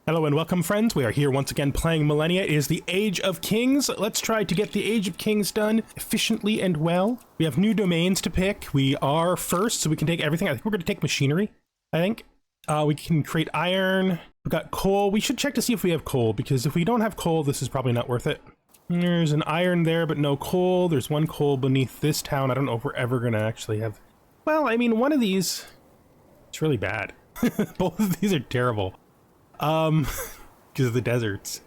Hello and welcome, friends. We are here once again playing Millenia. It is the Age of Kings. Let's try to get the Age of Kings done efficiently and well. We have new domains to pick. We are first, so we can take everything. I think we're going to take machinery, I think. We can create iron. We've got coal. We should check to see if we have coal, because if we don't have coal, this is probably not worth it. There's an iron there, but no coal. There's one coal beneath this town. I don't know if we're ever going to actually have... Well, I mean, one of these... It's really bad. Both of these are terrible. Because of the deserts.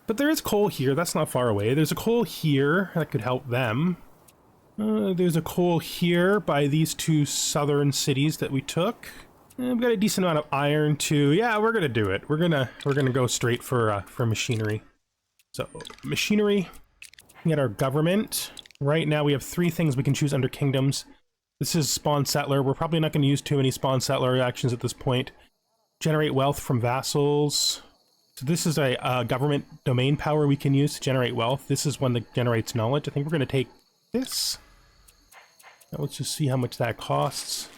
But there is coal here. That's not far away. There's a coal here that could help them. There's a coal here by these two southern cities that we took. We've got a decent amount of iron too. Yeah, we're gonna do it. We're gonna go straight for machinery. So machinery. We got our government. Right now we have 3 things we can choose under kingdoms. This is spawn settler. We're probably not going to use too many spawn settler actions at this point. Generate wealth from vassals. So this is a government domain power we can use to generate wealth. This is one that generates knowledge. I think we're going to take this. Now let's just see how much that costs.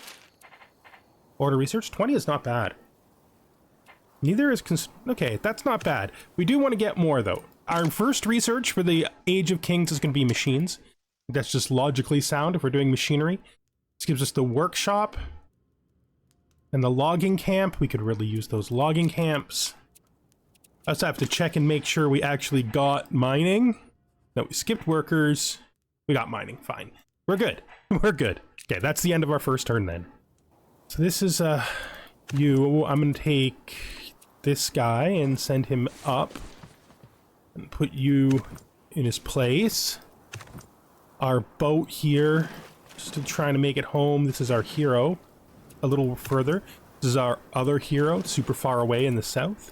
Order research. 20 is not bad. Neither is... Okay, that's not bad. We do want to get more, though. Our first research for the Age of Kings is going to be machines. That's just logically sound if we're doing machinery. This gives us the workshop. And the logging camp, we could really use those logging camps. I also have to check and make sure we actually got mining. No, we skipped workers. We got mining, fine. We're good, we're good. Okay, that's the end of our first turn then. So this is you. I'm gonna take this guy and send him up. And put you in his place. Our boat here, just trying to make it home. This is our hero. A little further. This is our other hero, super far away in the south.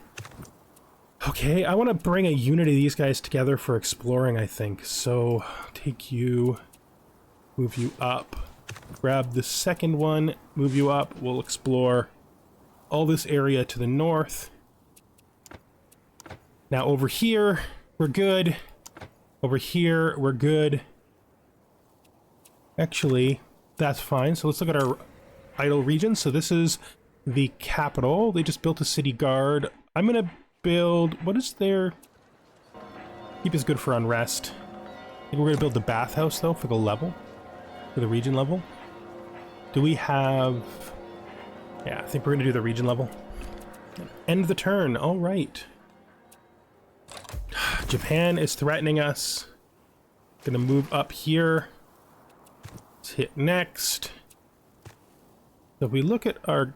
Okay, I want to bring a unit of these guys together for exploring, I think. So, take you, move you up, grab the second one, move you up. We'll explore all this area to the north. Now over here, we're good. Over here, we're good. Actually, that's fine. So let's look at our idle region. So this is the capital. They just built a city guard. I'm gonna build... What is their... Keep is good for unrest. I think we're gonna build the bathhouse, though, for the level. For the region level. Do we have... Yeah, I think we're gonna do the region level. End the turn. All right. Japan is threatening us. Gonna move up here. Let's hit next. So if we look at our...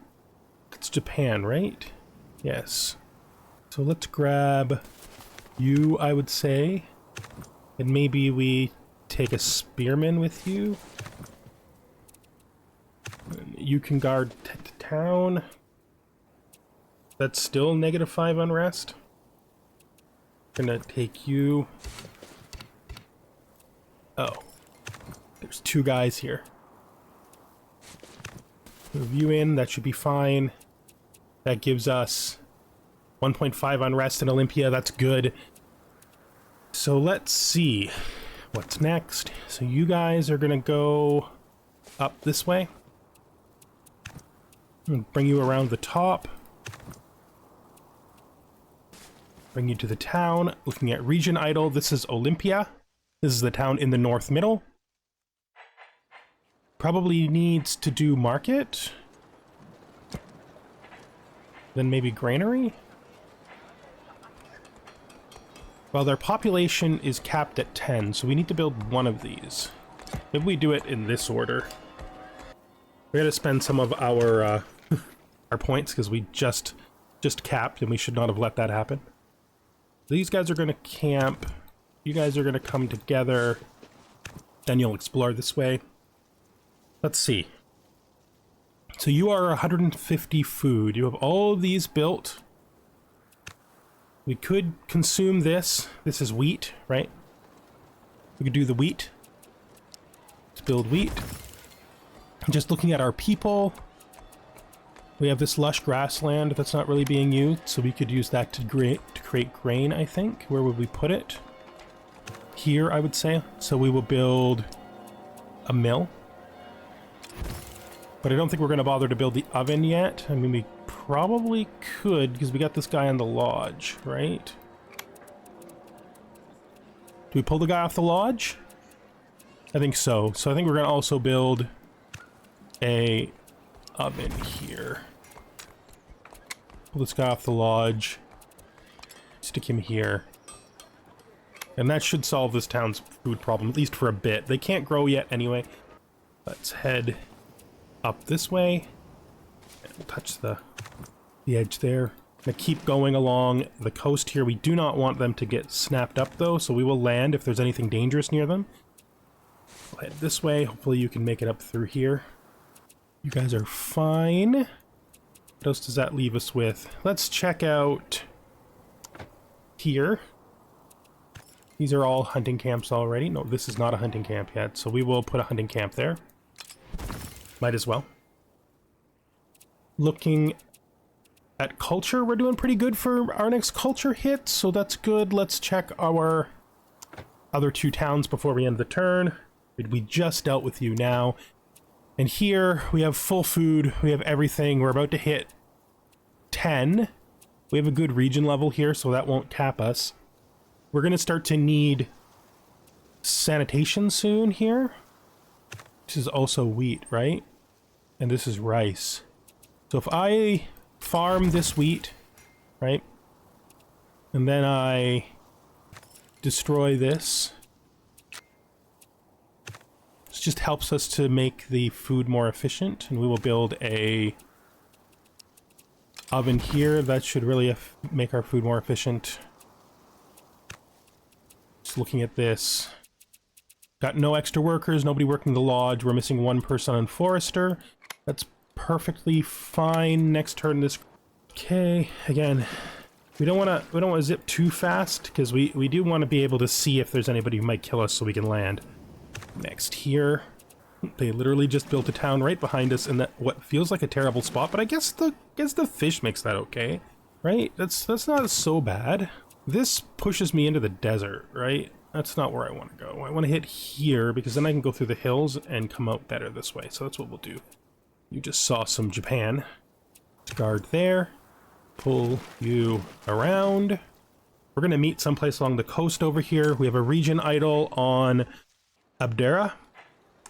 It's Japan, right? Yes. So let's grab you, I would say. And maybe we take a spearman with you. And you can guard town. That's still -5 unrest. Gonna take you... Oh. There's 2 guys here. Move you in, that should be fine. That gives us 1.5 unrest in Olympia, that's good. So let's see what's next. So you guys are gonna go up this way. And bring you around the top. Bring you to the town. Looking at region idle, this is Olympia. This is the town in the north middle. Probably needs to do market. Then maybe granary. Well, their population is capped at 10, so we need to build one of these. Maybe we do it in this order. We're gonna spend some of our our points because we just capped, and we should not have let that happen. These guys are gonna camp. You guys are gonna come together. Then you'll explore this way. Let's see. So you are 150 food. You have all of these built. We could consume this. This is wheat, right? We could do the wheat. Let's build wheat. Just looking at our people. We have this lush grassland that's not really being used, so we could use that to create grain, I think. Where would we put it? Here, I would say. So we will build a mill. But I don't think we're going to bother to build the oven yet. I mean, we probably could, because we got this guy on the lodge, right? Do we pull the guy off the lodge? I think so. So I think we're going to also build a oven here. Pull this guy off the lodge. Stick him here. And that should solve this town's food problem, at least for a bit. They can't grow yet anyway. Let's head up this way. And we'll touch the edge there. Gonna keep going along the coast here. We do not want them to get snapped up though, so we will land if there's anything dangerous near them. We'll head this way. Hopefully you can make it up through here. You guys are fine. What else does that leave us with? Let's check out here. These are all hunting camps already. No, this is not a hunting camp yet, so we will put a hunting camp there. Might as well. Looking at culture, we're doing pretty good for our next culture hit, so that's good. Let's check our other two towns before we end the turn. We just dealt with you now. And here we have full food, we have everything. We're about to hit 10. We have a good region level here, so that won't tap us. We're going to start to need sanitation soon here. This is also wheat, right? And this is rice. So if I farm this wheat, right? And then I destroy this. This just helps us to make the food more efficient. And we will build a oven here. That should really make our food more efficient. Just looking at this. Got no extra workers, nobody working the lodge. We're missing one person on Forester. That's perfectly fine. Next turn this. Okay, again, we don't want to zip too fast because we do want to be able to see if there's anybody who might kill us so we can land. Next here. They literally just built a town right behind us in that what feels like a terrible spot, but I guess the fish makes that okay, right? That's not so bad. This pushes me into the desert, right? That's not where I want to go. I want to hit here because then I can go through the hills and come out better this way. So that's what we'll do. You just saw some Japan. Guard there. Pull you around. We're going to meet someplace along the coast over here. We have a region idol on Abdera.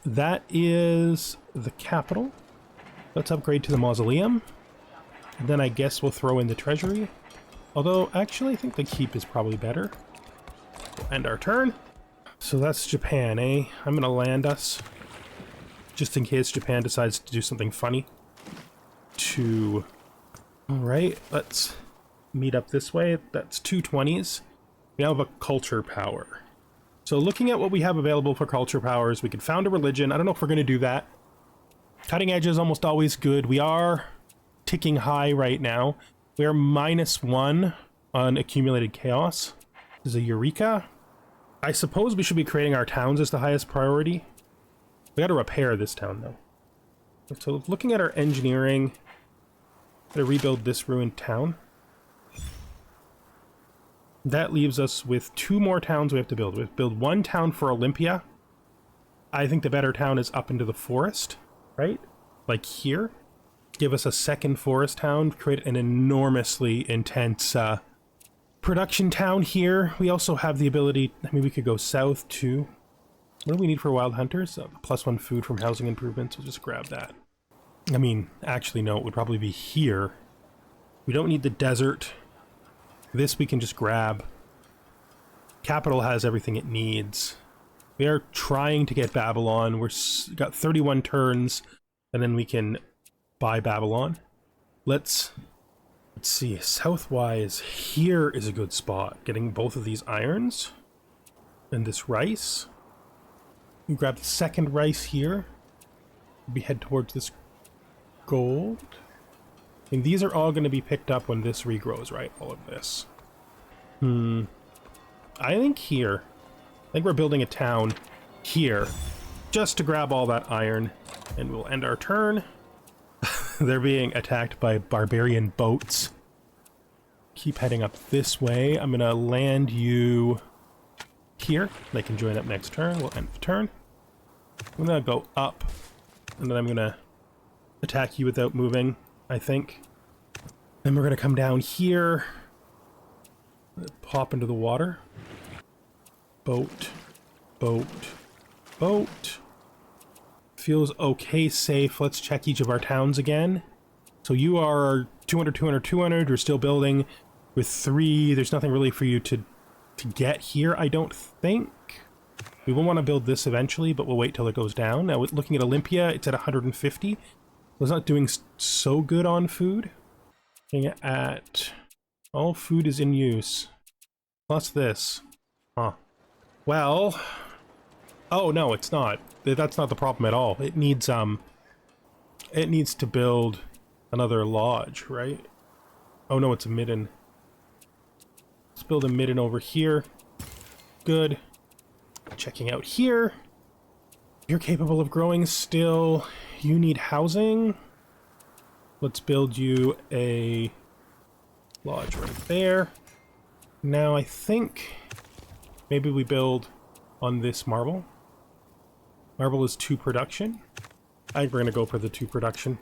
That is the capital. Let's upgrade to the mausoleum. And then I guess we'll throw in the treasury. Although, actually, I think the keep is probably better. We'll end our turn. So that's Japan, eh? I'm going to land us. Just in case Japan decides to do something funny. Alright, let's meet up this way. That's 220s. We now have a culture power. So looking at what we have available for culture powers, we could found a religion. I don't know if we're going to do that. Cutting edge is almost always good. We are ticking high right now. We are -1 on accumulated chaos. This is a Eureka. I suppose we should be creating our towns as the highest priority. We got to repair this town, though. So looking at our engineering, to rebuild this ruined town. That leaves us with 2 more towns we have to build. We have to build 1 town for Olympia. I think the better town is up into the forest, right? Like here. Give us a second forest town, create an enormously intense production town here. We also have the ability, I mean, we could go south too. What do we need for wild hunters? +1 food from housing improvements. We'll just grab that. I mean, actually, no, it would probably be here. We don't need the desert. This we can just grab. Capital has everything it needs. We are trying to get Babylon. Got 31 turns, and then we can buy Babylon. Let's see. Southwise, here is a good spot. Getting both of these irons and this rice. We grab the second rice here. We head towards this gold. And these are all going to be picked up when this regrows, right? All of this. I think here. I think we're building a town here. Just to grab all that iron. And we'll end our turn. They're being attacked by barbarian boats. Keep heading up this way. I'm going to land you here. They can join up next turn. We'll end the turn. I'm going to go up. And then I'm going to attack you without moving, I think. Then we're going to come down here. Pop into the water. Boat. Boat. Boat. Feels okay, safe. Let's check each of our towns again. So you are 200, 200, 200. You're still building with 3. There's nothing really for you to get here, I don't think. We will want to build this eventually, but we'll wait till it goes down. Now, looking at Olympia, it's at 150. It's not doing so good on food. Looking at... all food is in use. Plus this. Huh. Well... oh, no, it's not. That's not the problem at all. It needs to build another lodge, right? Oh, no, it's a midden. Let's build a midden over here. Good. Checking out here. You're capable of growing still. You need housing. Let's build you a lodge right there. Now, I think maybe we build on this marble. Marble is 2 production. I think we're going to go for the 2 production.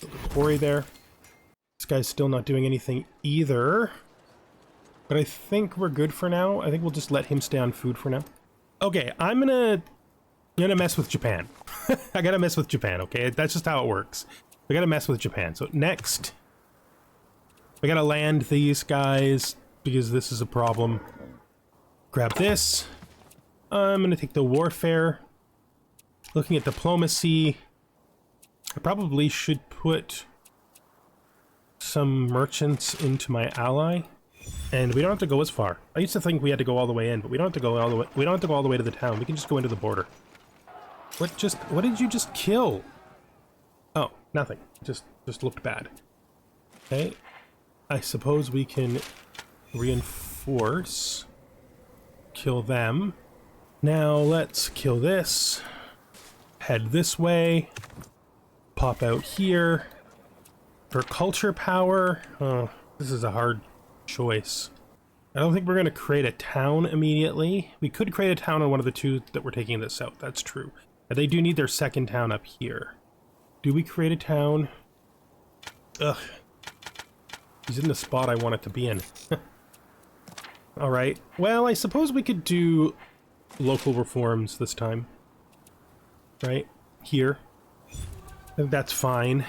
Build a quarry there. This guy's still not doing anything either. But I think we're good for now. I think we'll just let him stay on food for now. Okay, I'm gonna mess with Japan. I gotta mess with Japan, okay? That's just how it works. We gotta mess with Japan. So next, we gotta land these guys because this is a problem. Grab this. I'm gonna take the warfare. Looking at diplomacy, I probably should put some merchants into my ally. And we don't have to go as far. I used to think we had to go all the way in, but we don't have to go all the way. We don't have to go all the way to the town. We can just go into the border. What did you just kill? Oh, nothing. Just looked bad. Okay. I suppose we can reinforce. Kill them. Now let's kill this. Head this way. Pop out here. For culture power. Oh, this is a hard choice. I don't think we're going to create a town immediately. We could create a town on one of the 2 that we're taking this out. That's true. But they do need their second town up here. Do we create a town? Ugh. He's in the spot I want it to be in. Alright. Well, I suppose we could do local reforms this time. Right? Here. I think that's fine.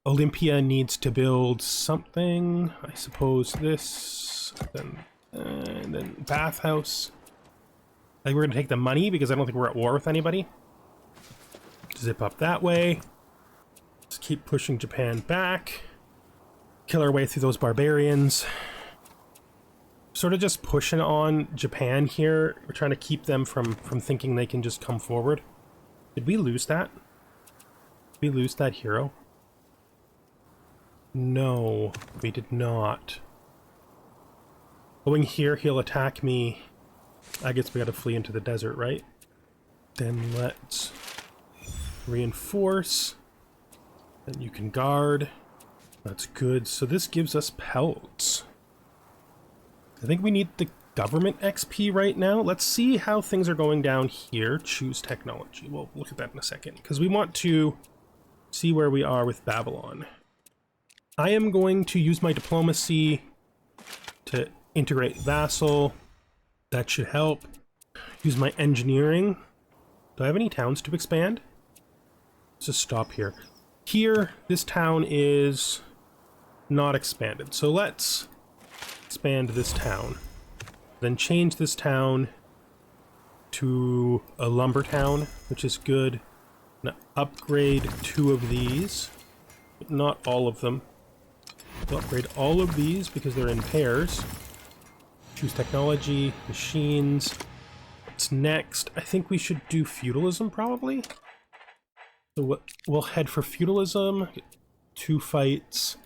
Olympia needs to build something. I suppose this. And then bathhouse. I think we're going to take the money because I don't think we're at war with anybody. Zip up that way. Just keep pushing Japan back. Kill our way through those barbarians. Sort of just pushing on Japan here. We're trying to keep them from thinking they can just come forward. Did we lose that? Did we lose that hero? No, we did not. Going here, he'll attack me. I guess we gotta flee into the desert, right? Then let's reinforce. Then you can guard. That's good. So this gives us pelts. I think we need the government XP right now. Let's see how things are going down here. Choose technology. We'll look at that in a second, because we want to see where we are with Babylon. I am going to use my diplomacy to integrate vassal. That should help. Use my engineering. Do I have any towns to expand? Let's just stop here. Here, this town is not expanded. So let's expand this town. Then change this town to a lumber town, which is good. Now upgrade 2 of these, but not all of them. We'll upgrade all of these because they're in pairs. Choose technology, machines. What's next? I think we should do feudalism, probably. So we'll head for feudalism. 2 fights.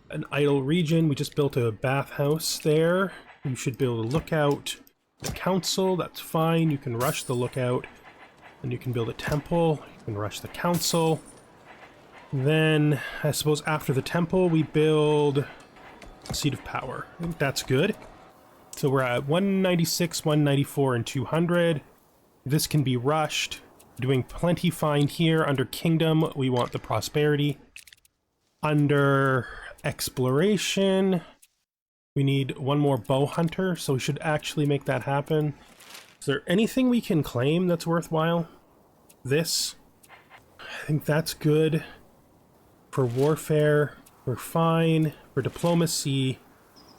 An idle region. We just built a bathhouse there. You should build a lookout. The council, that's fine. You can rush the lookout. And you can build a temple. You can rush the council. Then, I suppose after the temple, we build a seat of power. I think that's good. So we're at 196, 194, and 200. This can be rushed. Doing plenty fine here. Under kingdom, we want the prosperity. Under exploration, we need one more bow hunter, so we should actually make that happen. Is there anything we can claim that's worthwhile? This. I think that's good. For warfare, we're fine. For diplomacy,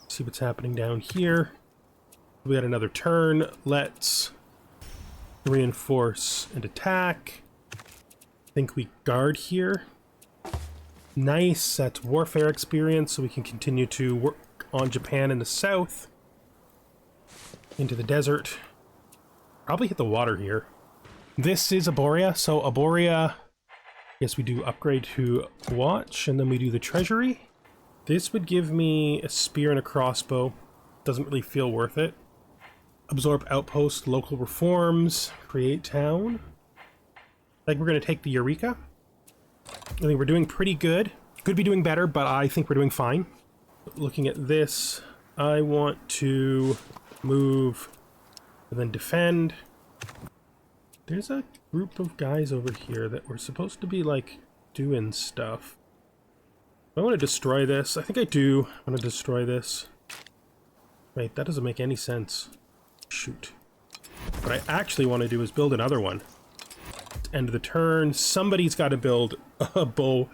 see what's happening down here. We got another turn. Let's reinforce and attack. I think we guard here. Nice, that's warfare experience, so we can continue to work on Japan in the south. Into the desert. Probably hit the water here. This is Aboria, so Aboria, yes, we do upgrade to watch, and then we do the treasury. This would give me a spear and a crossbow. Doesn't really feel worth it. Absorb outpost, local reforms, create town. I think we're going to take the Eureka. I think we're doing pretty good. Could be doing better, but I think we're doing fine. Looking at this, I want to move and then defend. There's a group of guys over here that were supposed to be, like, doing stuff. I want to destroy this. I think I do want to destroy this. Wait, that doesn't make any sense. Shoot. What I actually want to do is build another one. End of the turn. Somebody's got to build a bow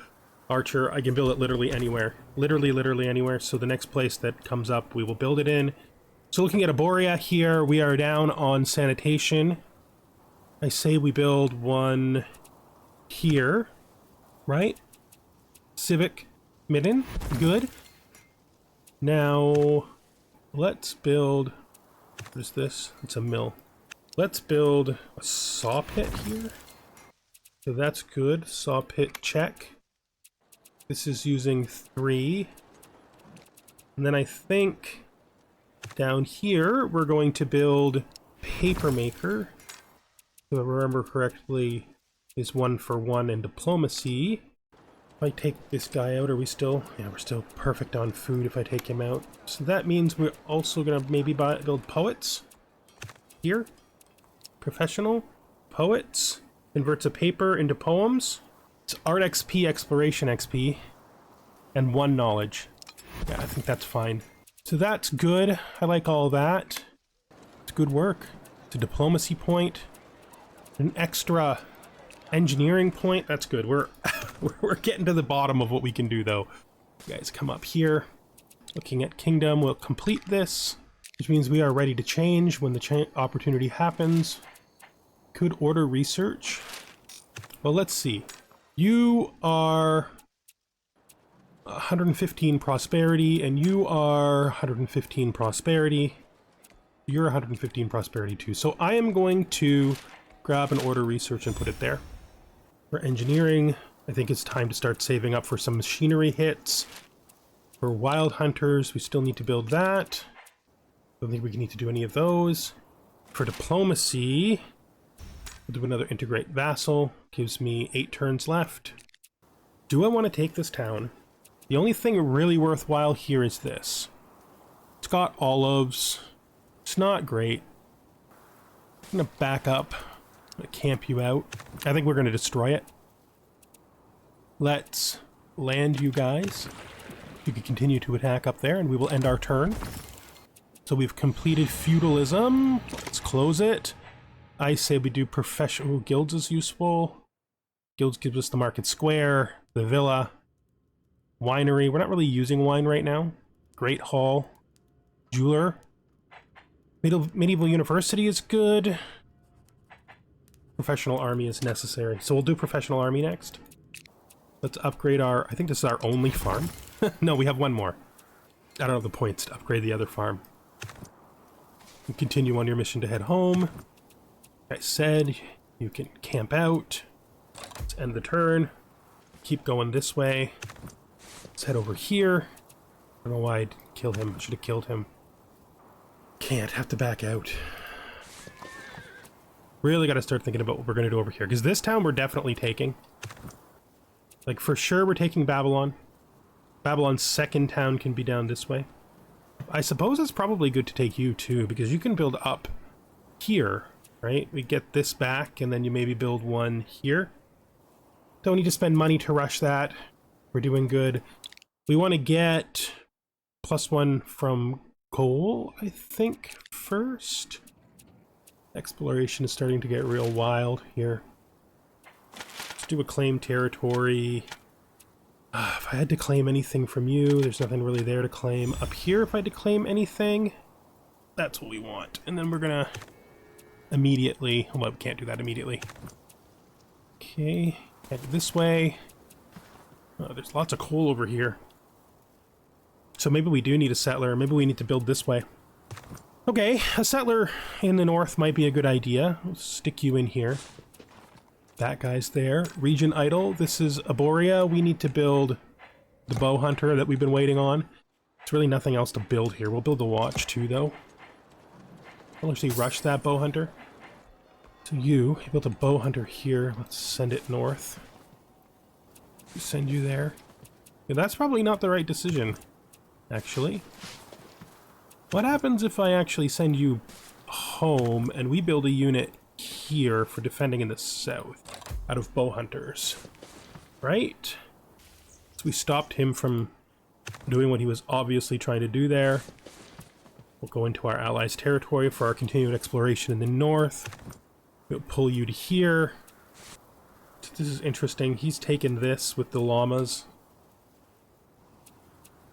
archer. I can build it literally anywhere. Literally anywhere. So the next place that comes up, we will build it in. So looking at Aboria here, we are down on sanitation. I say we build one here, right? Civic midden. Good. Now, let's build... What is this? It's a mill. Let's build a saw pit here. So that's good. Saw pit, check. This is using 3. And then I think down here we're going to build paper maker. If I remember correctly, is 1 for 1 in diplomacy. If I take this guy out, are we still... Yeah, we're still perfect on food if I take him out. So that means we're also going to maybe build poets. Here. Professional. Poets. Converts a paper into poems. It's art XP, exploration XP. And 1 knowledge. Yeah, I think that's fine. So that's good. I like all that. It's good work. It's a diplomacy point. An extra engineering point. That's good. We're getting to the bottom of what we can do, though. You guys come up here. Looking at kingdom, we'll complete this, which means we are ready to change when the opportunity happens. Could order research. Well, let's see. You are 115 prosperity, and you are 115 prosperity. You're 115 prosperity too. So I am going to grab an order research and put it there. For engineering, I think it's time to start saving up for some machinery hits. For wild hunters, we still need to build that. Don't think we need to do any of those. For diplomacy, we'll do another integrate vassal. Gives me 8 turns left. Do I want to take this town? The only thing really worthwhile here is this. It's got olives. It's not great. I'm gonna back up. I'm gonna camp you out. I think we're gonna destroy it. Let's land you guys. You can continue to attack up there and we will end our turn. So we've completed feudalism. Let's close it. I say we do professional. Guilds is useful. Guilds gives us the market square, the villa, winery. We're not really using wine right now. Great hall. Jeweler. Medieval university is good. Professional army is necessary. So we'll do professional army next. Let's upgrade our... I think this is our only farm. No, we have one more. I don't have the points to upgrade the other farm. You continue on your mission to head home. Like I said, you can camp out. Let's end the turn. Keep going this way. Let's head over here. I don't know why I didn't kill him. I should have killed him. Can't. Have to back out. Really got to start thinking about what we're going to do over here. Because this town we're definitely taking. Like, for sure we're taking Babylon. Babylon's second town can be down this way. I suppose it's probably good to take you, too. Because you can build up here, right? We get this back, and then you maybe build one here. Don't need to spend money to rush that. We're doing good. We want to get +1 from coal, I think, first. Exploration is starting to get real wild here. Let's do a claim territory. If I had to claim anything from you, there's nothing really there to claim. Up here, if I had to claim anything, that's what we want. And then we're gonna immediately... Well, we can't do that immediately. Okay, head this way. Oh, there's lots of coal over here. So maybe we do need a settler. Maybe we need to build this way. Okay, a settler in the north might be a good idea. We'll stick you in here. That guy's there. Region idle. This is Aboria. We need to build the bow hunter that we've been waiting on. There's really nothing else to build here. We'll build the watch too, though. I'll actually rush that bow hunter. So you built a bow hunter here. Let's send it north. Send you there. Yeah, that's probably not the right decision, actually. What happens if I actually send you home and we build a unit here for defending in the south out of bow hunters? Right? So we stopped him from doing what he was obviously trying to do there. We'll go into our allies' territory for our continued exploration in the north. We'll pull you to here. This is interesting. He's taken this with the llamas.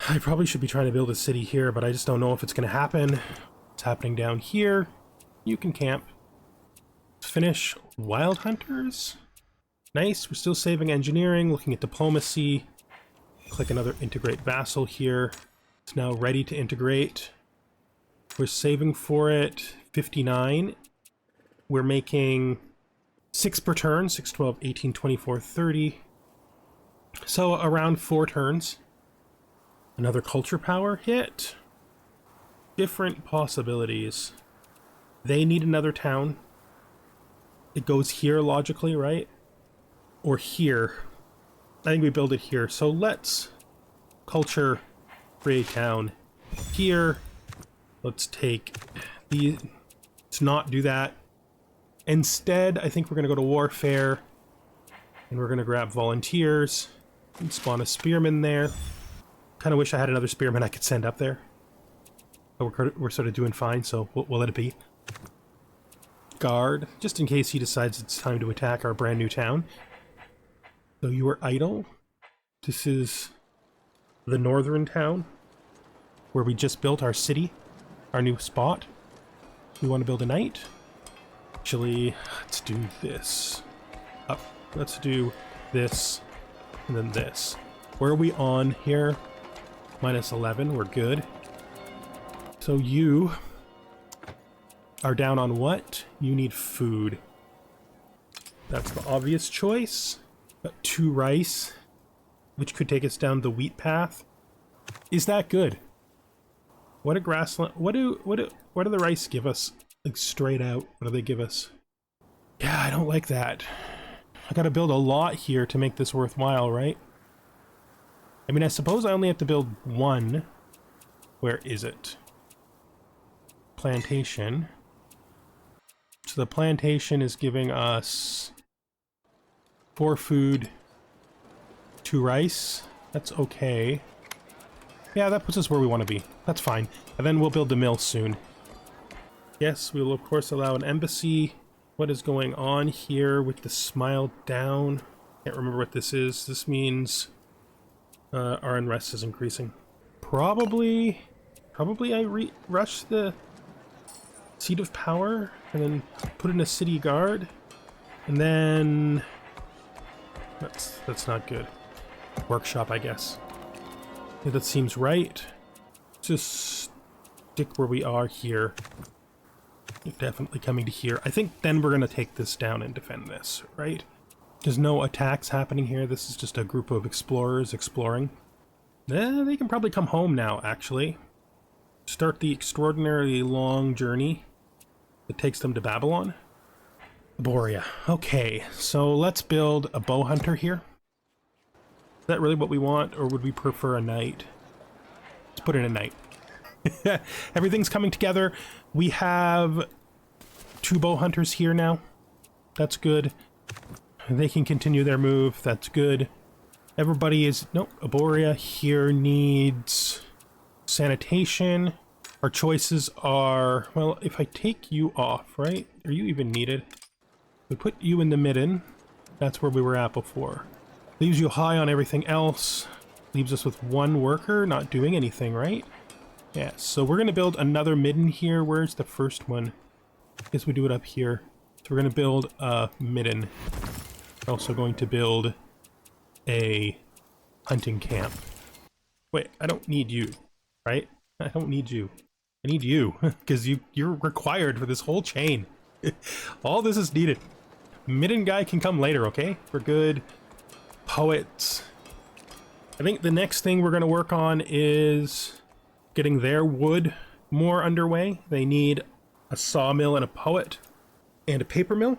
I probably should be trying to build a city here, but I just don't know if it's going to happen. It's happening down here. You can camp. Let's finish Wild Hunters. Nice. We're still saving engineering, looking at diplomacy. Click another integrate vassal here. It's now ready to integrate. We're saving for it 59. We're making 6 per turn, 6, 12, 18, 24, 30. So around 4 turns. Another culture power hit. Different possibilities. They need another town. It goes here logically, right? Or here. I think we build it here. So let's culture create a town here. Let's take the... Let's not do that. Instead, I think we're going to go to warfare. And we're going to grab volunteers. And spawn a spearman there. Kind of wish I had another spearman I could send up there. But we're sort of doing fine, so we'll let it be. Guard, just in case he decides it's time to attack our brand new town. So you are idle. This is the northern town where we just built our city, our new spot. We want to build a knight. Actually, let's do this. Up. Let's do this, and then this. Where are we on here? -11, we're good. So you are down on what? You need food. That's the obvious choice. Got 2 rice, which could take us down the wheat path. Is that good? What a grassland. What do the rice give us? Like straight out, what do they give us? Yeah, I don't like that. I gotta build a lot here to make this worthwhile, right? I mean, I suppose I only have to build 1. Where is it? Plantation. So the plantation is giving us 4 food, 2 rice. That's okay. Yeah, that puts us where we want to be. That's fine. And then we'll build the mill soon. Yes, we will of course allow an embassy. What is going on here with the smile down? Can't remember what this is. This means our unrest is increasing. Probably I rush the seat of power and then put in a city guard, and then that's not good. Workshop, I guess. Yeah, that seems right. Just stick where we are here. Definitely coming to here. I think then we're gonna take this down and defend this, right? There's no attacks happening here. This is just a group of explorers exploring. They can probably come home now, actually. Start the extraordinarily long journey that takes them to Babylon. Aboria. Okay, so let's build a bow hunter here. Is that really what we want, or would we prefer a knight? Let's put in a knight. Everything's coming together. We have 2 bow hunters here now. That's good. They can continue their move. That's good. Everybody is... Nope, Aboria here needs sanitation. Our choices are... Well, if I take you off, right? Are you even needed? We put you in the midden. That's where we were at before. Leaves you high on everything else. Leaves us with one worker not doing anything, right? Yeah, so we're going to build another midden here. Where's the first one? I guess we do it up here. So we're going to build a midden. We're also going to build a hunting camp. Wait, I don't need you, right? I don't need you. I need you, because you're required for this whole chain. All this is needed. Midden guy can come later, okay? We're good. Poets. I think the next thing we're going to work on is getting their wood more underway. They need a sawmill and a poet and a paper mill.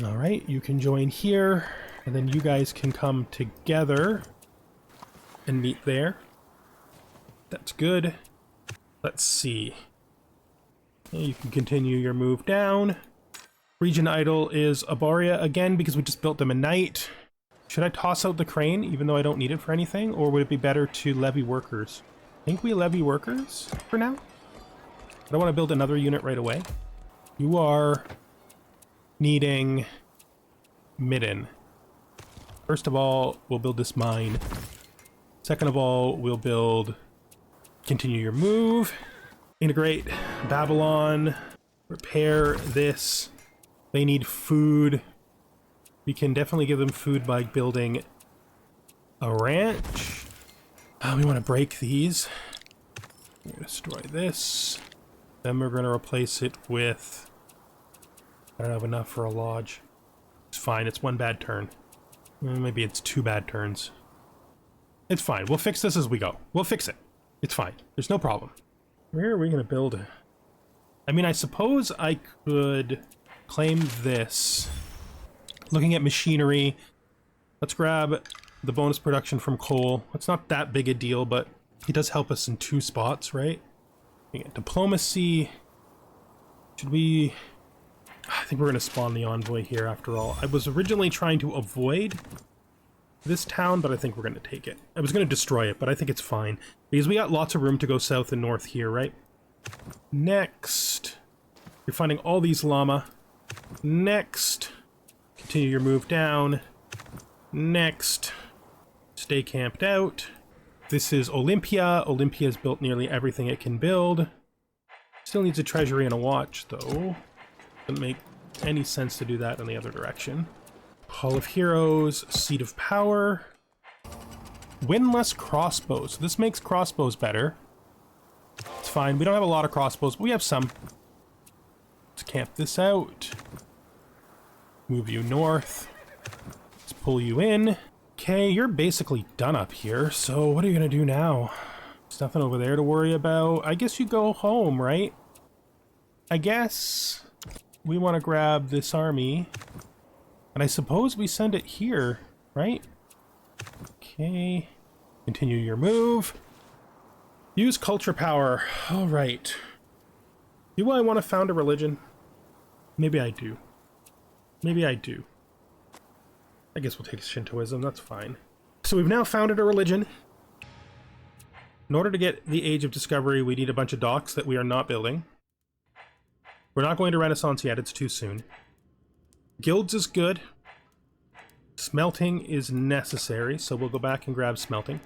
All right, you can join here, and then you guys can come together and meet there. That's good. Let's see. You can continue your move down. Region idle is Aboria again because we just built them a knight. Should I toss out the crane even though I don't need it for anything, or would it be better to levy workers? I think we levy workers for now. I don't want to build another unit right away. You are needing midden. First of all, we'll build this mine. Second of all, we'll build... Continue your move. Integrate Babylon. Repair this. They need food. We can definitely give them food by building a ranch. We want to break these. We're going to destroy this. Then we're going to replace it with... I don't have enough for a lodge. It's fine. It's one bad turn. Maybe it's two bad turns. It's fine. We'll fix this as we go. We'll fix it. It's fine. There's no problem. Where are we going to build? I mean, I suppose I could claim this. Looking at machinery, let's grab the bonus production from coal. It's not that big a deal, but it does help us in two spots, right? Diplomacy. Should we... I think we're going to spawn the envoy here after all. I was originally trying to avoid this town, but I think we're going to take it. I was going to destroy it, but I think it's fine. Because we got lots of room to go south and north here, right? Next. You're finding all these llama. Next. Continue your move down. Next. Stay camped out. This is Olympia. Olympia's built nearly everything it can build. Still needs a treasury and a watch, though. Doesn't make any sense to do that in the other direction. Hall of Heroes, Seat of Power. Windlass crossbows. This makes crossbows better. It's fine. We don't have a lot of crossbows, but we have some. Let's camp this out. Move you north. Let's pull you in. Okay, you're basically done up here, so what are you gonna do now? There's nothing over there to worry about. I guess you go home, right? I guess we want to grab this army. And I suppose we send it here, right? Okay. Continue your move. Use culture power. All right. Do I want to found a religion? Maybe I do. Maybe I do. I guess we'll take Shintoism. That's fine. So we've now founded a religion. In order to get the Age of Discovery, we need a bunch of docks that we are not building. We're not going to Renaissance yet. It's too soon. Guilds is good. Smelting is necessary, so we'll go back and grab smelting.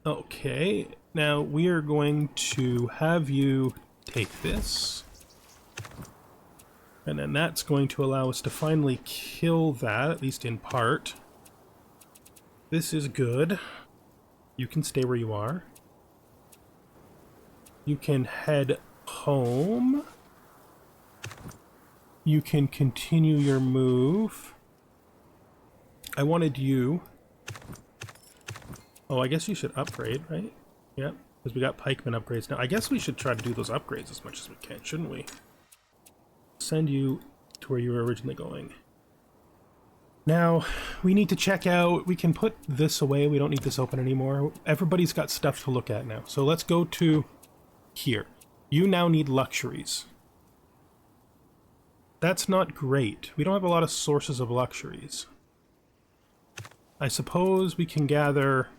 Okay, now we are going to have you take this. And then that's going to allow us to finally kill that, at least in part. This is good. You can stay where you are. You can head home. You can continue your move. I wanted you. Oh, I guess you should upgrade, right? Yep, because we got pikeman upgrades now. I guess we should try to do those upgrades as much as we can, shouldn't we? Send you to where you were originally going. Now, we need to check out... We can put this away. We don't need this open anymore. Everybody's got stuff to look at now. So let's go to here. You now need luxuries. That's not great. We don't have a lot of sources of luxuries. I suppose we can gather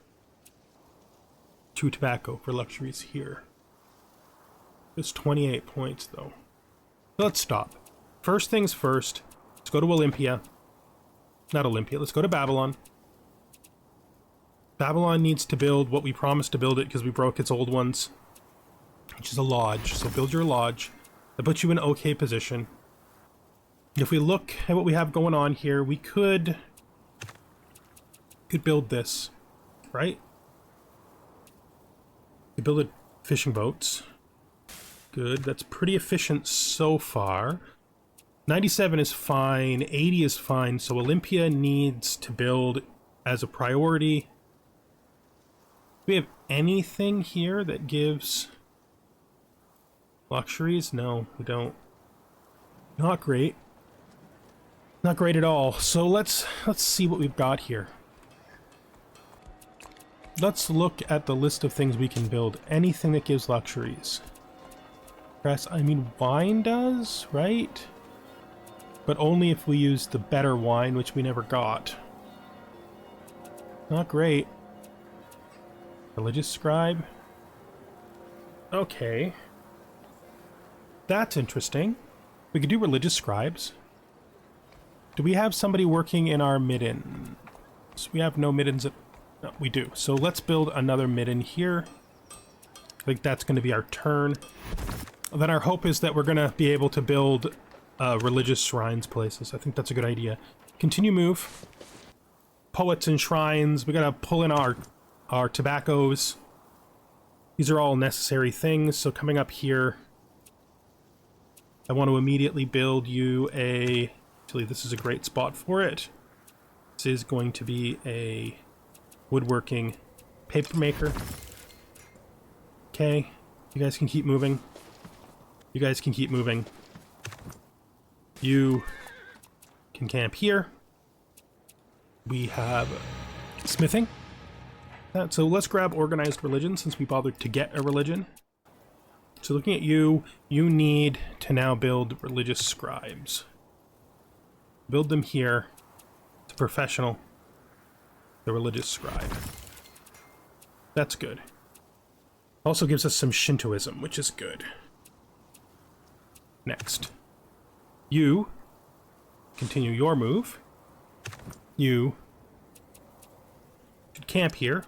2 tobacco for luxuries here. It's 28 points, though. So let's stop. First things first, let's go to Olympia. Not Olympia, let's go to Babylon. Babylon needs to build what we promised to build it because we broke its old ones, which is a lodge. So build your lodge. That puts you in an okay position. If we look at what we have going on here, we could build this, right? We build it fishing boats. Good, that's pretty efficient so far. 97 is fine, 80 is fine, so Olympia needs to build as a priority. Do we have anything here that gives luxuries? No, we don't. Not great. Not great at all. So let's see what we've got here. Let's look at the list of things we can build. Anything that gives luxuries. I mean, wine does, right? But only if we use the better wine, which we never got. Not great. Religious scribe. Okay. That's interesting. We could do religious scribes. Do we have somebody working in our midden? So we have no middens at... No, we do. So let's build another midden here. I think that's going to be our turn. Then our hope is that we're going to be able to build religious shrines places. I think that's a good idea. Continue move. Poets and shrines. We got to pull in our tobaccos. These are all necessary things. So coming up here, I want to immediately build you a... Actually, this is a great spot for it. This is going to be a woodworking paper maker. Okay, you guys can keep moving. You guys can keep moving. You can camp here. We have smithing. So let's grab organized religion since we bothered to get a religion. So looking at you, you need to now build religious scribes. Build them here. It's a professional. The religious scribe. That's good. Also gives us some Shintoism, which is good. Next. You continue your move. You should camp here.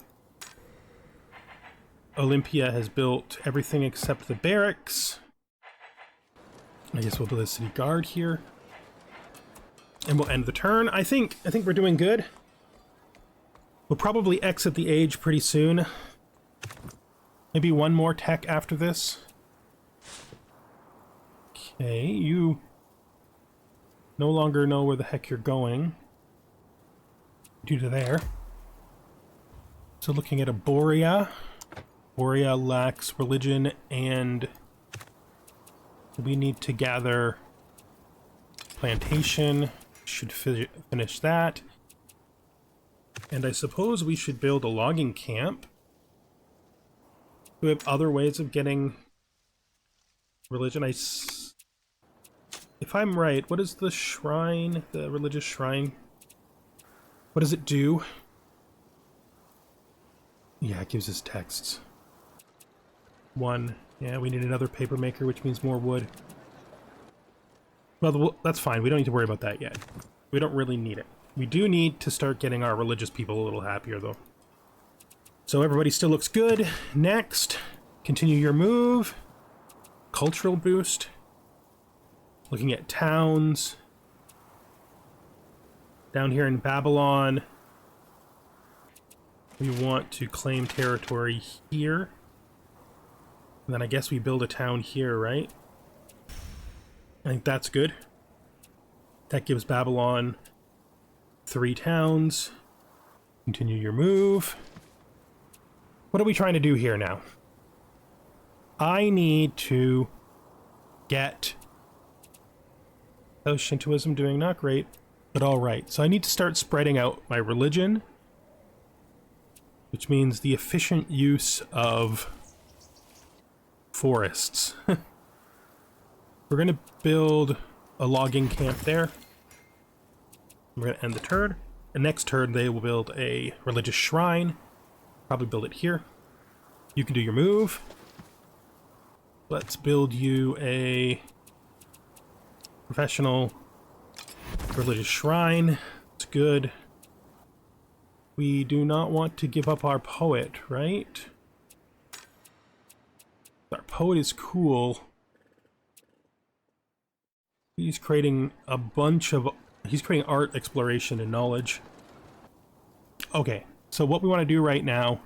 Olympia has built everything except the barracks. I guess we'll build a city guard here. And we'll end the turn. I think we're doing good. We'll probably exit the age pretty soon. Maybe one more tech after this. Okay, you no longer know where the heck you're going. Due to there. So looking at Aboria. Aboria lacks religion, and we need to gather plantation. Should finish that. And I suppose we should build a logging camp. Do we have other ways of getting religion? If I'm right, what is the shrine, the religious shrine? What does it do? Yeah, it gives us texts. 1. Yeah, we need another paper maker, which means more wood. Well, that's fine. We don't need to worry about that yet. We don't really need it. We do need to start getting our religious people a little happier, though. So everybody still looks good. Next, continue your move. Cultural boost. Looking at towns. Down here in Babylon, we want to claim territory here. And then I guess we build a town here, right? I think that's good. That gives Babylon 3 towns. Continue your move. What are we trying to do here now? I need to get... How's Shintoism doing? Not great, but alright. So I need to start spreading out my religion, which means the efficient use of forests. We're going to build a logging camp there. We're going to end the turn. And next turn they will build a religious shrine. Probably build it here. You can do your move. Let's build you a professional religious shrine. It's good. We do not want to give up our poet, right? Our poet is cool. He's creating a bunch of... He's creating art, exploration, and knowledge. Okay, so what we want to do right now,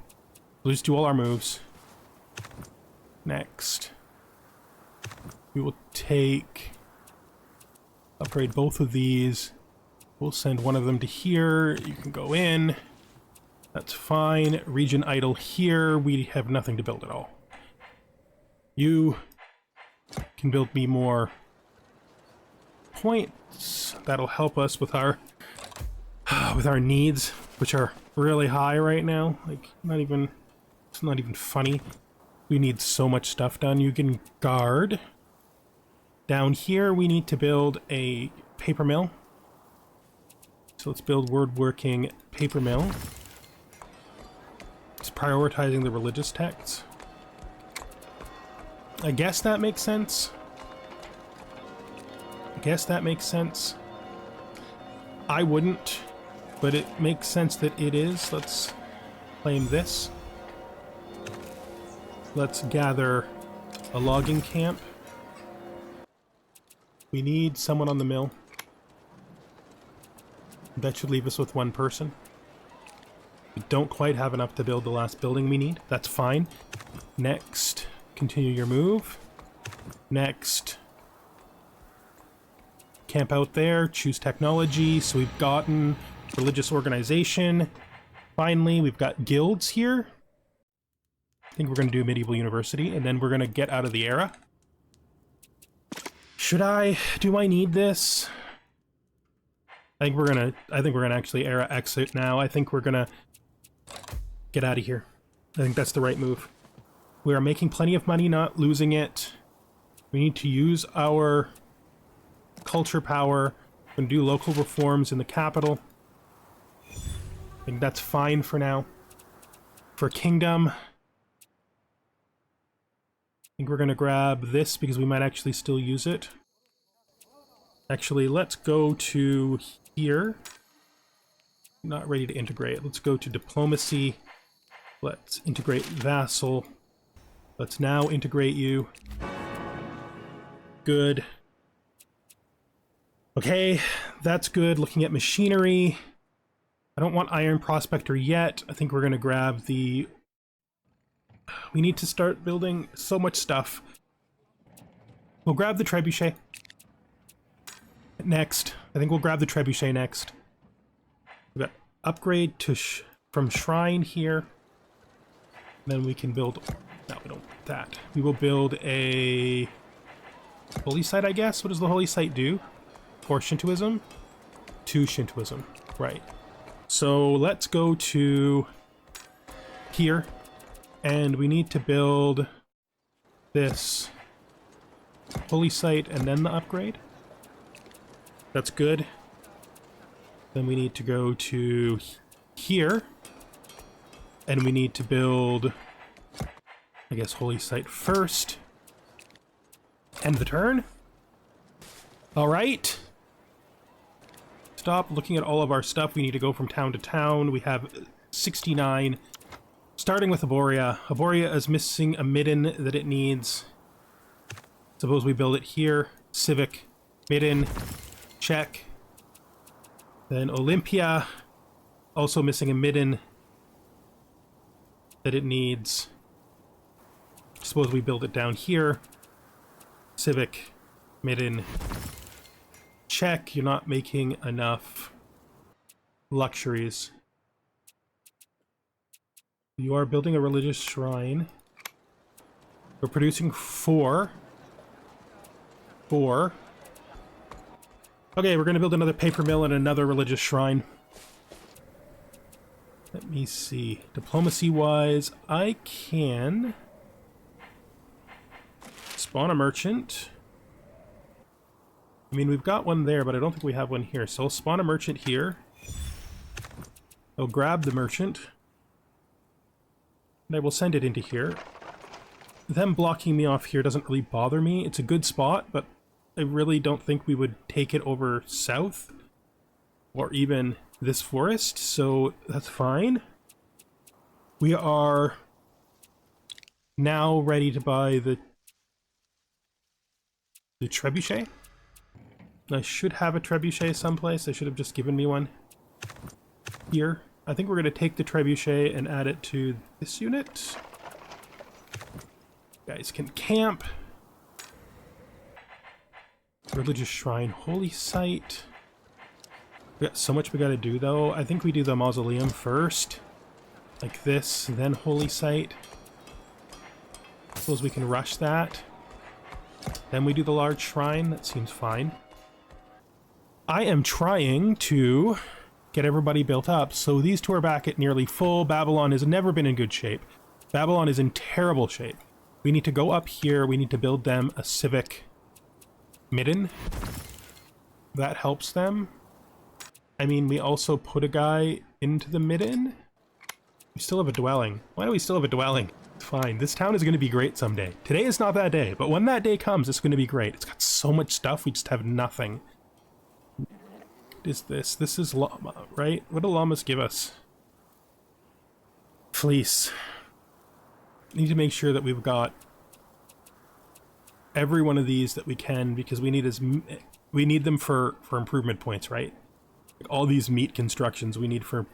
we'll just do all our moves. Next, we will upgrade both of these. We'll send one of them to here. You can go in. That's fine. Region idle here. We have nothing to build at all. You can build me more points. That'll help us with our needs, which are really high right now. Like, it's not even funny. We need so much stuff done. You can guard. Down here, we need to build a paper mill. So let's build word-working paper mill. It's prioritizing the religious texts. I guess that makes sense. I wouldn't, but it makes sense that it is. Let's claim this. Let's gather a logging camp. We need someone on the mill. That should leave us with one person. We don't quite have enough to build the last building we need. That's fine. Next, continue your move. Next, camp out there, choose technology. So we've gotten religious organization. Finally, we've got guilds here. I think we're going to do medieval university, and then we're going to get out of the era. Do I need this? I think we're gonna actually era exit now. I think we're gonna get out of here. I think that's the right move. We are making plenty of money, not losing it. We need to use our culture power. We're gonna do local reforms in the capital. I think that's fine for now. For kingdom, I think we're gonna grab this because we might actually still use it. Actually, let's go to here. Not ready to integrate. Let's go to diplomacy. Let's integrate vassal. Let's now integrate you. Good. Okay, that's good. Looking at machinery. I don't want iron prospector yet. I think we're going to grab the... We need to start building so much stuff. We'll grab the trebuchet. Next. I think we'll grab the trebuchet next. We've got upgrade to from shrine here. Then we can build... No, we don't want that. We will build a holy site, I guess. What does the holy site do? For Shintoism? To Shintoism. Right. So let's go to here. And we need to build this holy site and then the upgrade. That's good. Then we need to go to here. And we need to build, I guess, holy site first. End the turn. All right. Stop looking at all of our stuff. We need to go from town to town. We have 69. Starting with Aboria. Aboria is missing a midden that it needs. Suppose we build it here. Civic. Midden. Check. Then Olympia. Also missing a midden that it needs. Suppose we build it down here. Civic. Midden. Check. You're not making enough luxuries. You are building a religious shrine. We're producing 4. 4. Okay, we're going to build another paper mill and another religious shrine. Let me see. Diplomacy-wise, I can spawn a merchant. I mean, we've got one there, but I don't think we have one here. So I'll spawn a merchant here. I'll grab the merchant. And I will send it into here. Them blocking me off here doesn't really bother me. It's a good spot, but I really don't think we would take it over south. Or even this forest, so that's fine. We are now ready to buy the trebuchet. I should have a trebuchet someplace. They should have just given me one here. I think we're going to take the trebuchet and add it to this unit. You guys can camp. Religious shrine, holy site. We got so much we got to do though. I think we do the mausoleum first. Like this, then holy site. Suppose we can rush that. Then we do the large shrine. That seems fine. I am trying to get everybody built up. So these two are back at nearly full. Babylon has never been in good shape. Babylon is in terrible shape. We need to go up here. We need to build them a civic midden. That helps them. I mean, we also put a guy into the midden. We still have a dwelling. Why do we still have a dwelling? It's fine. This town is going to be great someday. Today is not that day, but when that day comes, it's going to be great. It's got so much stuff, we just have nothing. What is this? This is llama, right? What do llamas give us? Fleece. Need to make sure that we've got every one of these that we can, because we need them for improvement points, right? Like all these meat constructions we need for...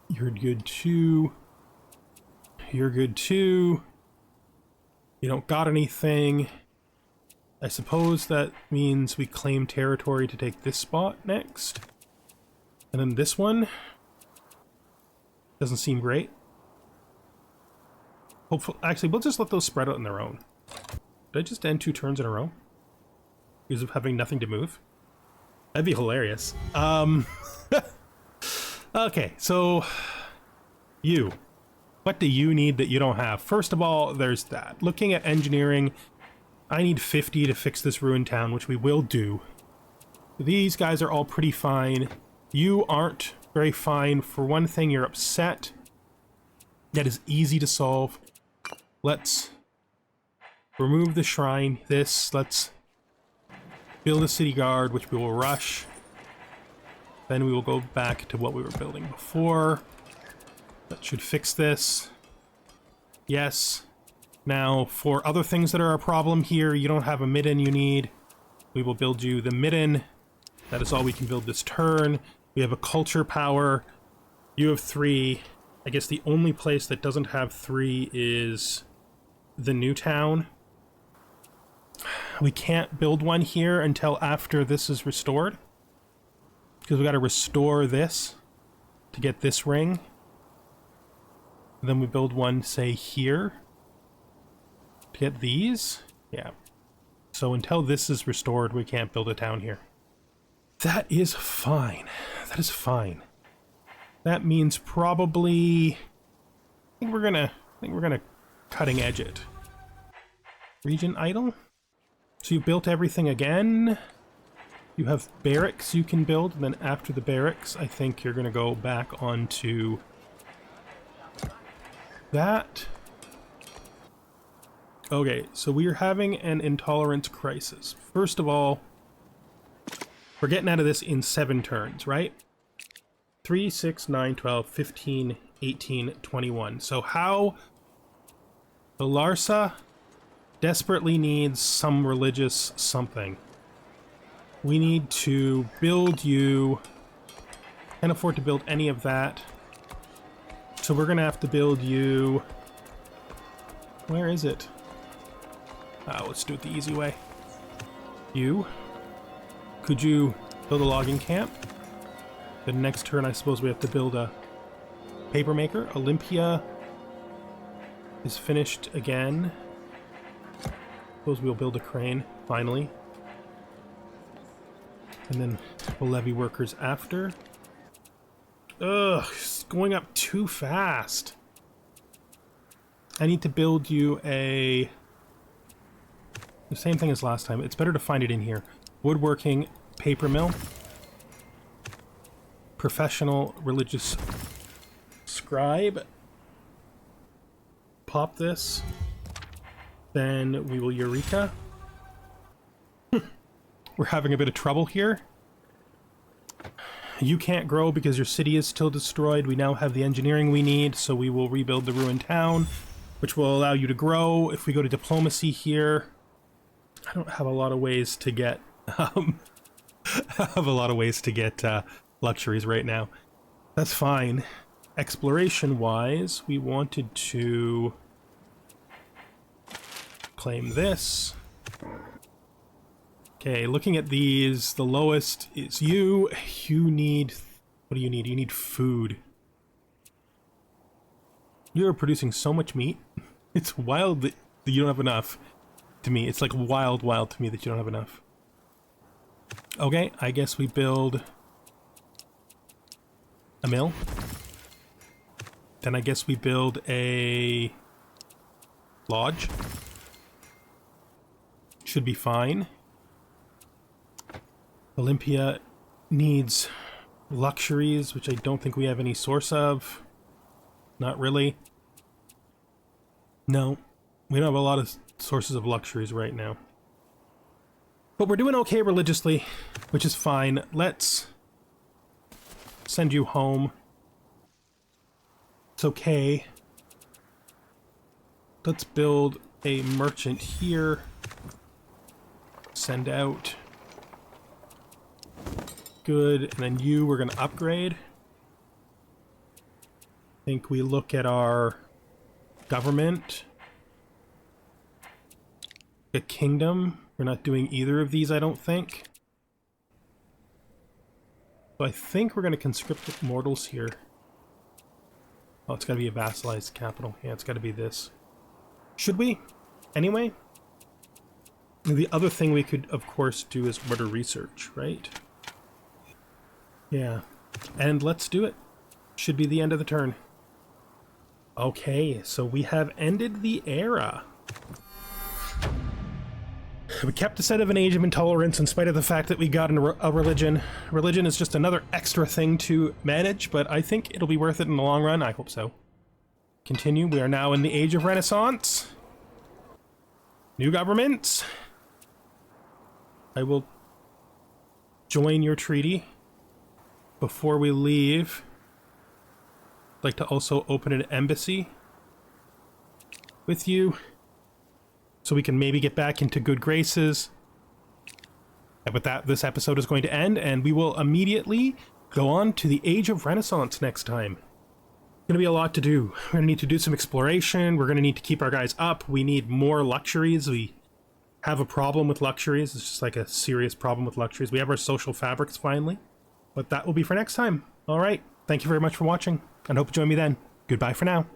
You're good too. You're good too. You don't got anything. I suppose that means we claim territory to take this spot next. And then this one. Doesn't seem great. Hopefully, actually, we'll just let those spread out on their own. Did I just end 2 turns in a row? Because of having nothing to move? That'd be hilarious. Okay, so you. What do you need that you don't have? First of all, there's that. Looking at engineering, I need 50 to fix this ruined town, which we will do. These guys are all pretty fine. You aren't very fine. For one thing, you're upset. That is easy to solve. Let's remove the shrine. Let's build a city guard, which we will rush. Then we will go back to what we were building before. That should fix this. Yes. Now, for other things that are a problem here, you don't have a midden you need. We will build you the midden. That is all we can build this turn. We have a culture power. You have 3. I guess the only place that doesn't have 3 is the new town. We can't build one here until after this is restored. Because we got to restore this to get this ring. And then we build one, say, here. To get these. Yeah. So until this is restored, we can't build a town here. That is fine. That is fine. That means probably... I think we're gonna cutting edge it. Region idle. So you built everything again. You have barracks you can build, and then after the barracks, I think you're gonna go back onto that. Okay, so we are having an intolerance crisis. First of all, we're getting out of this in 7 turns, right? 3, 6, 9, 12, 15, 18, 21. So how the Larsa desperately needs some religious something. We need to build you. Can't afford to build any of that. So we're gonna have to build you. Where is it? Let's do it the easy way. You. Could you build a logging camp? The next turn, I suppose we have to build a paper maker. Olympia is finished again. Suppose we'll build a crane, finally. And then we'll levy workers after. Ugh, it's going up too fast. I need to build you the same thing as last time. It's better to find it in here. Woodworking, paper mill. Professional religious Scribe. Pop this. Then we will Eureka. We're having a bit of trouble here. You can't grow because your city is still destroyed. We now have the engineering we need, so we will rebuild the ruined town, which will allow you to grow. If we go to diplomacy here, I don't have a lot of ways to get luxuries right now. That's fine. Exploration wise, we wanted to claim this. Okay, looking at these, the lowest is you. You need... What do you need? You need food. You're producing so much meat. It's wild that you don't have enough to me. It's like wild to me that you don't have enough. Okay, I guess we build a mill. Then I guess we build a lodge. Should be fine. Olympia needs luxuries, which I don't think we have any source of. Not really. No, we don't have a lot of sources of luxuries right now. But we're doing okay religiously, which is fine. Let's send you home. It's okay. Let's build a merchant here. Send out. Good, and then you, we're going to upgrade. I think we look at our government. A kingdom. We're not doing either of these, I don't think. So I think we're going to conscript mortals here. Oh, it's got to be a vassalized capital. Yeah, it's got to be this. Should we? Anyway? The other thing we could, of course, do is order research, right? Yeah. And let's do it. Should be the end of the turn. Okay, so we have ended the era. We kept the set of an age of intolerance in spite of the fact that we got a religion. Religion is just another extra thing to manage, but I think it'll be worth it in the long run. I hope so. Continue. We are now in the age of Renaissance. New governments. I will join your treaty. Before we leave, I'd like to also open an embassy with you so we can maybe get back into good graces. And with that, this episode is going to end, and we will immediately go on to the Age of Renaissance next time. Going to be a lot to do. We're going to need to do some exploration. We're going to need to keep our guys up. We need more luxuries. We have a problem with luxuries. It's just like a serious problem with luxuries. We have our social fabrics finally. But that will be for next time. All right. Thank you very much for watching, and hope you join me then. Goodbye for now.